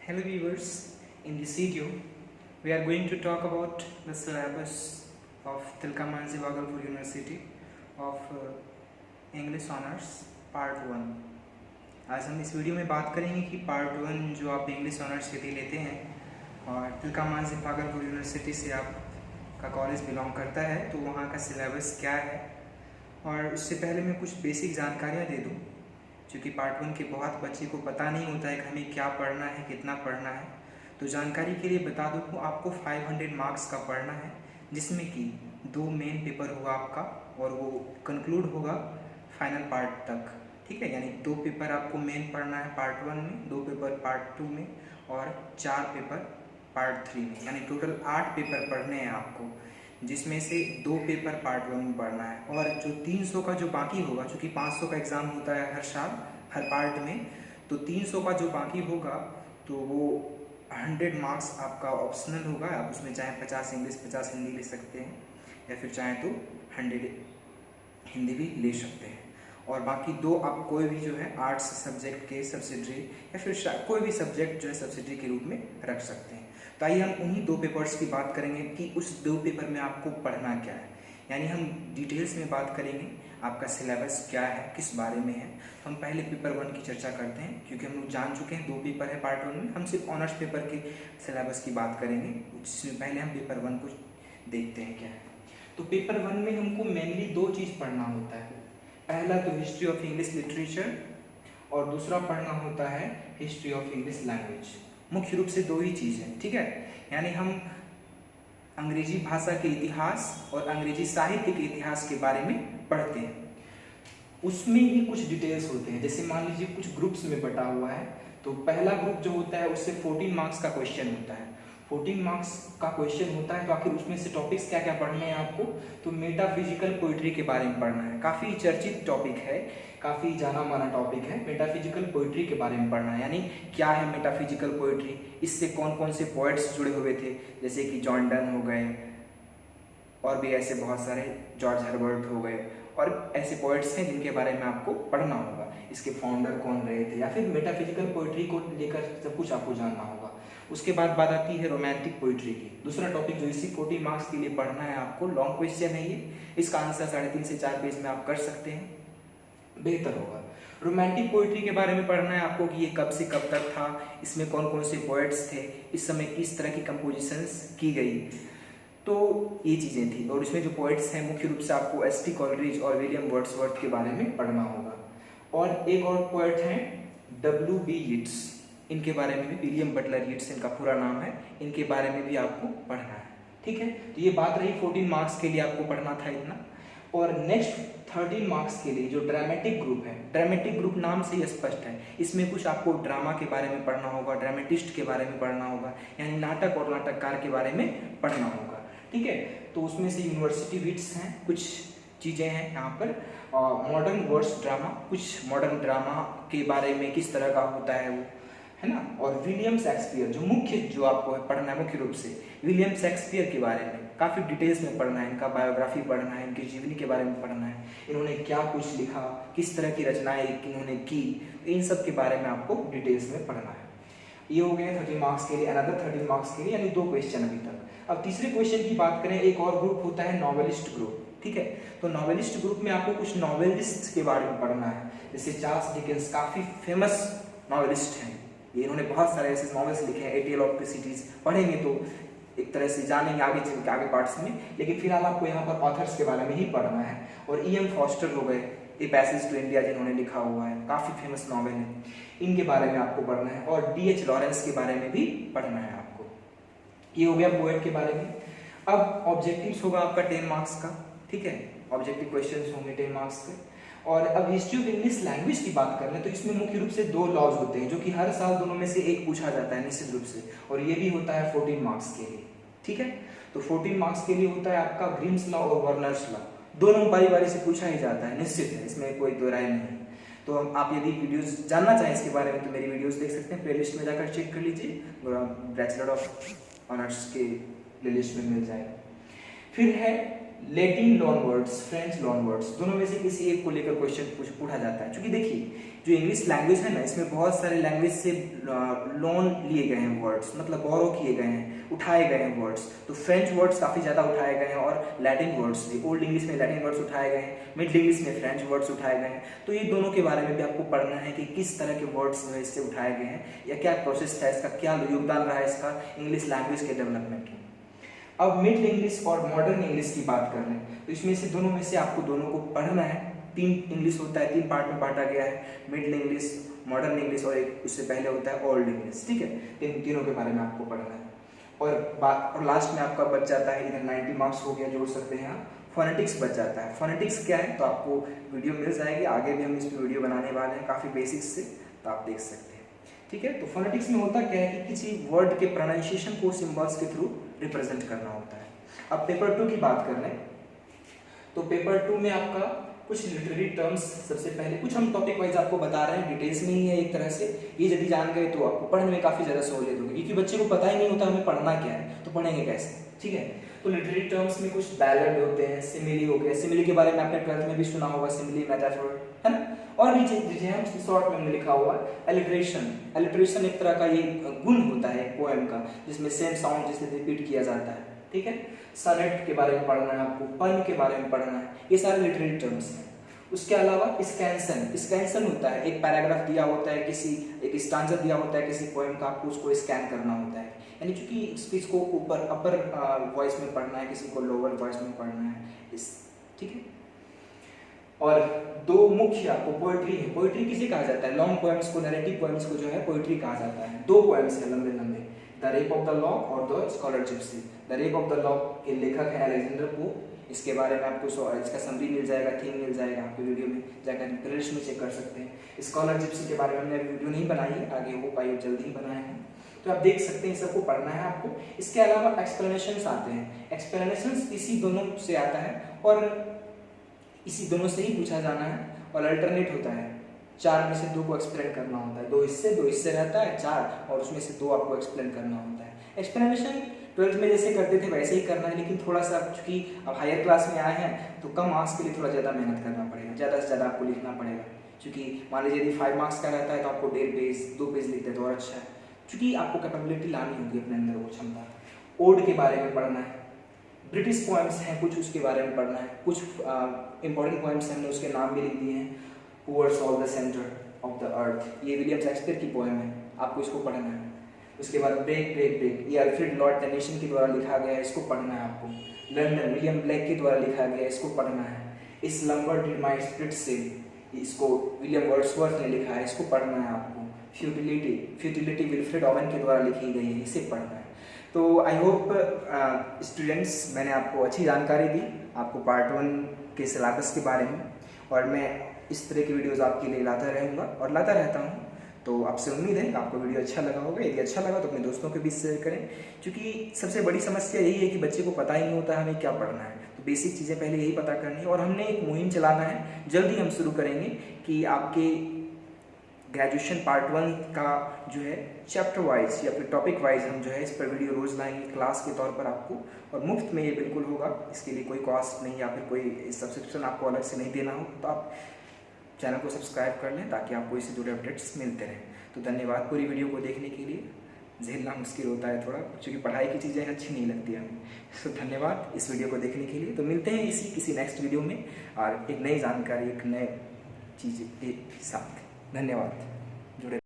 Hello viewers, in this video we are going to talk about the syllabus of Tilka Manzi Bhagalpur University of English Honors Part 1। आज हम इस video में बात करेंगे कि Part 1 जो आप इंग्लिश ऑनर्स यदि लेते हैं और तिलका मांझी भागलपुर यूनिवर्सिटी से आपका कॉलेज बिलोंग करता है तो वहाँ का सिलेबस क्या है। और उससे पहले मैं कुछ बेसिक जानकारियाँ दे दूँ, क्योंकि पार्ट 1 के बहुत बच्चे को पता नहीं होता है कि हमें क्या पढ़ना है, कितना पढ़ना है। तो जानकारी के लिए बता दूँ कि आपको 500 मार्क्स का पढ़ना है, जिसमें कि 2 मेन पेपर होगा आपका और वो कंक्लूड होगा फाइनल पार्ट तक। ठीक है, यानी 2 पेपर आपको मेन पढ़ना है पार्ट 1 में, 2 पेपर पार्ट 2 में और 4 पेपर पार्ट 3 में, यानी टोटल 8 पेपर पढ़ने हैं आपको, जिसमें से 2 पेपर पार्ट 1 में पढ़ना है। और जो 300 का जो बाकी होगा, चूँकि 500 का एग्ज़ाम होता है हर साल हर पार्ट में, तो 300 का जो बाकी होगा तो वो 100 मार्क्स आपका ऑप्शनल होगा। आप उसमें चाहे 50 इंग्लिश 50 हिंदी ले सकते हैं, या फिर चाहे तो 100 हिंदी भी ले सकते हैं। और बाकी 2 आप कोई भी जो है आर्ट्स सब्जेक्ट के सब्सिडरी या फिर कोई भी सब्जेक्ट जो है सब्सिडरी के रूप में रख सकते हैं। तो आइए हम उन्हीं 2 पेपर्स की बात करेंगे कि उस 2 पेपर में आपको पढ़ना क्या है, यानी हम डिटेल्स में बात करेंगे आपका सिलेबस क्या है, किस बारे में है। तो हम पहले पेपर 1 की चर्चा करते हैं, क्योंकि हम लोग जान चुके हैं 2 पेपर है पार्ट 1 में। हम सिर्फ ऑनर्स पेपर के सिलेबस की बात करेंगे, जिसमें पहले हम पेपर 1 को देखते हैं क्या है। तो पेपर 1 में हमको मेनली 2 चीज़ पढ़ना होता है। पहला तो हिस्ट्री ऑफ इंग्लिश लिटरेचर और दूसरा पढ़ना होता है हिस्ट्री ऑफ इंग्लिश लैंग्वेज। मुख्य रूप से 2 ही चीज़ है, ठीक है। यानी हम अंग्रेजी भाषा के इतिहास और अंग्रेजी साहित्य के इतिहास के बारे में पढ़ते हैं। उसमें ही कुछ डिटेल्स होते हैं, जैसे मान लीजिए कुछ ग्रुप्स में बटा हुआ है। तो पहला ग्रुप जो होता है उससे 14 मार्क्स का क्वेश्चन होता है। 14 मार्क्स का क्वेश्चन होता है, तो आखिर उसमें से टॉपिक्स क्या क्या पढ़ने हैं आपको। तो मेटाफिजिकल पोइट्री के बारे में पढ़ना है, काफ़ी चर्चित टॉपिक है, काफ़ी जाना माना टॉपिक है। मेटाफिजिकल पोइट्री के बारे में पढ़ना है, यानी क्या है मेटाफिजिकल पोइट्री, इससे कौन कौन से पोइट्स जुड़े हुए थे, जैसे कि जॉन डन हो गए और भी ऐसे बहुत सारे, जॉर्ज हर्बर्ट हो गए, और ऐसे पोइट्स हैं जिनके बारे में आपको पढ़ना होगा। इसके फाउंडर कौन रहे थे, या फिर मेटाफिजिकल पोइट्री को लेकर सब कुछ आपको जानना होगा। उसके बाद बात आती है रोमांटिक पोइट्री की, दूसरा टॉपिक जो इसी 40 मार्क्स के लिए पढ़ना है आपको। लॉन्ग क्वेश्चन है ये, इसका आंसर 3.5 से 4 पेज में आप कर सकते हैं, बेहतर होगा। रोमांटिक पोइट्री के बारे में पढ़ना है आपको कि ये कब से कब तक था, इसमें कौन कौन से पोइट्स थे, इस समय किस तरह की कंपोजिशंस की गई, तो ये चीज़ें थी। और इसमें जो पोइट्स हैं मुख्य रूप से आपको एस.टी. कॉलरिज और विलियम वर्ड्सवर्थ के बारे में पढ़ना होगा। और एक और पोइट हैं W.B. यीट्स, इनके बारे में भी, विलियम बटलर यीट्स इनका पूरा नाम है, इनके बारे में भी आपको पढ़ना है, ठीक है। तो ये बात रही 14 मार्क्स के लिए आपको पढ़ना था इतना। और नेक्स्ट 13 मार्क्स के लिए जो ड्रामेटिक ग्रुप है, ड्रामेटिक ग्रुप नाम से ही स्पष्ट है, इसमें कुछ आपको ड्रामा के बारे में पढ़ना होगा, ड्रामेटिस्ट के बारे में पढ़ना होगा, यानी नाटक और नाटककार के बारे में पढ़ना होगा, ठीक है। तो उसमें से यूनिवर्सिटी विट्स हैं, कुछ चीज़ें हैं यहाँ पर। मॉडर्न वर्ड्स ड्रामा, कुछ मॉडर्न ड्रामा के बारे में किस तरह का होता है वो, है ना। और विलियम शेक्सपियर जो आपको पढ़ना है मुख्य रूप से, विलियम शेक्सपियर के बारे में काफ़ी डिटेल्स में पढ़ना है, इनका बायोग्राफी पढ़ना है, इनकी जीवनी के बारे में पढ़ना है, इन्होंने क्या कुछ लिखा, किस तरह की रचनाएं इन्होंने की, इन सब के बारे में आपको डिटेल्स में पढ़ना है। ये हो गए 30 मार्क्स के लिए, अनदर 30 मार्क्स के लिए, यानी 2 क्वेश्चन अभी तक। अब तीसरे क्वेश्चन की बात करें, एक और ग्रुप होता है नॉवेलिस्ट ग्रुप, ठीक है। तो नॉवेलिस्ट ग्रुप में आपको कुछ नॉवेलिस्ट के बारे में पढ़ना है, जैसे चार्ल्स डिकेंस, काफ़ी फेमस नॉवेलिस्ट हैं ये, इन्होंने बहुत सारे ऐसे नॉवेल्स लिखे हैं। ए टेल ऑफ टू सिटीज पढ़ेंगे तो एक तरह से जानेंगे आगे चल के आगे पार्ट्स में, लेकिन फिलहाल आपको यहाँ पर ऑथर्स के बारे में ही पढ़ना है। और E.M. फॉस्टर हो गए, ए पैसेज टू इंडिया जिन्होंने लिखा हुआ है, काफ़ी फेमस नॉवेल है, इनके बारे में आपको पढ़ना है। और D.H. लॉरेंस के बारे में भी पढ़ना है आपको। ये हो गया पोएट के बारे में। अब ऑब्जेक्टिव्स होगा आपका 10 मार्क्स का, ठीक है, ऑब्जेक्टिव क्वेश्चंस होंगे 10 मार्क्स के। और अब हिस्ट्री ऑफ इंग्लिश लैंग्वेज की बात कर लें तो इसमें मुख्य रूप से 2 लॉज होते हैं, जो कि हर साल दोनों में से एक पूछा जाता है निश्चित रूप से, और ये भी होता है 14 मार्क्स के लिए, ठीक है। तो 14 मार्क्स के लिए होता है आपका ग्रीम्स लॉ और वर्नर्स लॉ, दोनों बारी बारी से पूछा ही जाता है, निश्चित है, इसमें कोई दो राय नहीं है। तो आप यदि वीडियोस जानना चाहें इसके बारे में तो मेरी वीडियोस देख सकते हैं, प्लेलिस्ट में जाकर चेक कर लीजिए, बैचलर ऑफ ऑनर्स के प्लेलिस्ट में मिल जाएगा। फिर है Latin loan words, French loan words, दोनों में से किसी एक को लेकर क्वेश्चन पूछा जाता है। क्योंकि देखिए जो इंग्लिश लैंग्वेज है ना, इसमें बहुत सारे लैंग्वेज से लोन लिए गए हैं वर्ड्स, मतलब बोरो किए गए हैं, उठाए गए हैं वर्ड्स। तो फ्रेंच वर्ड्स काफ़ी ज़्यादा उठाए गए हैं और लैटिन वर्ड्स भी, ओल्ड इंग्लिश में लैटिन वर्ड्स उठाए गए हैं, मिडिल इंग्लिश में फ्रेंच वर्ड्स उठाए गए हैं। तो ये दोनों के बारे में भी आपको पढ़ना है कि किस तरह के वर्ड्स जो है इससे उठाए गए हैं, या क्या प्रोसेस था इसका, क्या योगदान रहा है इसका इंग्लिश लैंग्वेज के डेवलपमेंट में। अब मिडिल इंग्लिश और मॉडर्न इंग्लिश की बात कर रहे हैं, तो इसमें से दोनों में से आपको दोनों को पढ़ना है। 3 इंग्लिश होता है, 3 पार्ट में बांटा गया है, मिडिल इंग्लिश, मॉडर्न इंग्लिश और एक उससे पहले होता है ओल्ड इंग्लिश। ठीक है, इन तीनों के बारे में आपको पढ़ना है। और लास्ट में आपका बच जाता है, इधर 90 मार्क्स हो गया, जोड़ सकते हैं आप। फोनेटिक्स बच जाता है। फोनेटिक्स क्या है तो आपको वीडियो मिल जाएगी, आगे भी हम इस पर वीडियो बनाने वाले हैं काफ़ी बेसिक्स से, तो आप देख सकते हैं। ठीक है, तो फोनेटिक्स में होता क्या है कि किसी वर्ड के प्रोनाउंसिएशन को सिंबल्स के थ्रू रिप्रेजेंट करना होता है। अब पेपर 2 की बात कर लें तो पेपर 2 में आपका कुछ लिटरेरी टर्म्स, सबसे पहले कुछ हम टॉपिक वाइज आपको बता रहे हैं, डिटेल्स में ही है एक तरह से। ये यदि जान गए तो आपको पढ़ने में काफ़ी ज़्यादा सहूलियत होगी, क्योंकि बच्चे को पता ही नहीं होता हमें पढ़ना क्या है, तो पढ़ेंगे कैसे। ठीक है, तो लिटरेरी टर्म्स में कुछ बैलेड होते हैं, सिमिली हो गया, सिमिली के बारे में आपने 12th में भी सुना होगा, सिमिली, मेटाफोर, है ना। और नीचे हम शॉर्ट में लिखा हुआ एलिट्रेशन। एलिट्रेशन एक तरह का ये गुण होता है पोएम का, जिसमें सेम साउंड जिसे रिपीट किया जाता है। ठीक है, सनेट के बारे में पढ़ना है आपको, पन के बारे में पढ़ना है, ये सारे लिटरेरी टर्म्स हैं। उसके अलावा स्कैंसन, स्कैंसन होता है, एक पैराग्राफ दिया होता है, एक स्टांजा दिया होता है किसी पोएम का, आपको उसको स्कैन करना होता है। यानी चूंकि स्पीच को ऊपर अपर वॉइस में पढ़ना है, किसी को लोअर वॉइस में पढ़ना है, ठीक है। और 2 मुख्य आपको पोएट्री है। पोएट्री किसे कहा जाता है? लॉन्ग पोएम्स को, नैरेटिव पोएम्स को जो है पोएट्री कहा जाता है। 2 पोएम्स है लंबे लंबे, the rape of the lock और the scholar gypsy. The rape of the lock के लेखक है अलेक्जेंडर पोप। इसके बारे में आपको इसका समरी मिल जाएगा, थीम मिल जाएगा, आपको वीडियो में जाकर प्लेलिस्ट में चेक कर सकते हैं। स्कॉलर जिप्सी के बारे में हमने वीडियो नहीं बनाई है, आगे वो पाई जल्दी ही बनाए हैं, तो आप देख सकते हैं, सबको पढ़ना है आपको। इसके अलावा एक्सप्लेनेशंस आते हैं। एक्सप्लेनेशंस इसी दोनों से आता है और इसी दोनों से ही पूछा जाना है, और अल्टरनेट होता है, 4 में से 2 को एक्सप्लेन करना होता है। 2 इससे रहता है 4, और उसमें से 2 आपको एक्सप्लेन करना होता है। एक्सप्लेनेशन 12th में जैसे करते थे वैसे ही करना है, लेकिन थोड़ा सा चूंकि अब हायर क्लास में आए हैं तो कम मार्क्स के लिए थोड़ा ज़्यादा मेहनत करना पड़ेगा, ज़्यादा से ज़्यादा आपको लिखना पड़ेगा। क्योंकि मान लीजिए यदि 5 मार्क्स का रहता है तो आपको 1.5 पेज 2 पेज लिखते तो और अच्छा है, क्योंकि आपको कैपेबिलिटी लानी होगी अपने अंदर, वो क्षमता। ओड के बारे में पढ़ना है, ब्रिटिश पोएम्स हैं कुछ, उसके बारे में पढ़ना है। कुछ इंपॉर्टेंट पोएम्स हमने उसके नाम भी लिख दिए हैं। Towards all the centre of the earth, ये विलियम शेक्सपियर की पोएम है, आपको इसको पढ़ना है। उसके बाद ब्रेक ब्रेक ब्रेक, ये अल्फ्रेड लॉर्ड टेनिसन के द्वारा लिखा गया है, इसको पढ़ना है आपको। लंदन, विलियम ब्लेक के द्वारा लिखा गया है, इसको पढ़ना है। Slumber did my spirit seal, इसको विलियम वर्ड्सवर्थ ने लिखा है, इसको पढ़ना है आपको। फ्यूटिलिटी विल्फ्रेड ओवन के द्वारा लिखी गई है, इसे पढ़ना है। तो आई होप स्टूडेंट्स, मैंने आपको अच्छी जानकारी दी, आपको पार्ट 1 के सिलेबस के बारे में, और मैं इस तरह की वीडियोज़ आपके लिए लाता रहूँगा और लाता रहता हूँ। तो आपसे उम्मीद है कि आपको वीडियो अच्छा लगा होगा। यदि अच्छा लगा तो अपने दोस्तों के बीच शेयर करें, क्योंकि सबसे बड़ी समस्या यही है कि बच्चे को पता ही नहीं होता हमें क्या पढ़ना है। तो बेसिक चीज़ें पहले यही पता करनी है, और हमने एक मुहिम चलाना है, जल्दी हम शुरू करेंगे कि आपके ग्रेजुएशन पार्ट 1 का जो है चैप्टर वाइज या फिर टॉपिक वाइज हम जो है इस पर वीडियो रोज़ लाएंगे क्लास के तौर पर आपको, और मुफ्त में ये बिल्कुल होगा। इसके लिए कोई कॉस्ट नहीं या फिर कोई सब्सक्रिप्शन आपको अलग से नहीं देना हो। तो आप चैनल को सब्सक्राइब कर लें ताकि आपको इससे जुड़े अपडेट्स मिलते रहें। तो धन्यवाद पूरी वीडियो को देखने के लिए। झेलना मुश्किल होता है थोड़ा, क्योंकि पढ़ाई की चीज़ें अच्छी नहीं लगती हमें। तो धन्यवाद इस वीडियो को देखने के लिए। तो मिलते हैं किसी नेक्स्ट वीडियो में, और एक नई जानकारी, एक नए चीज़ के साथ। धन्यवाद।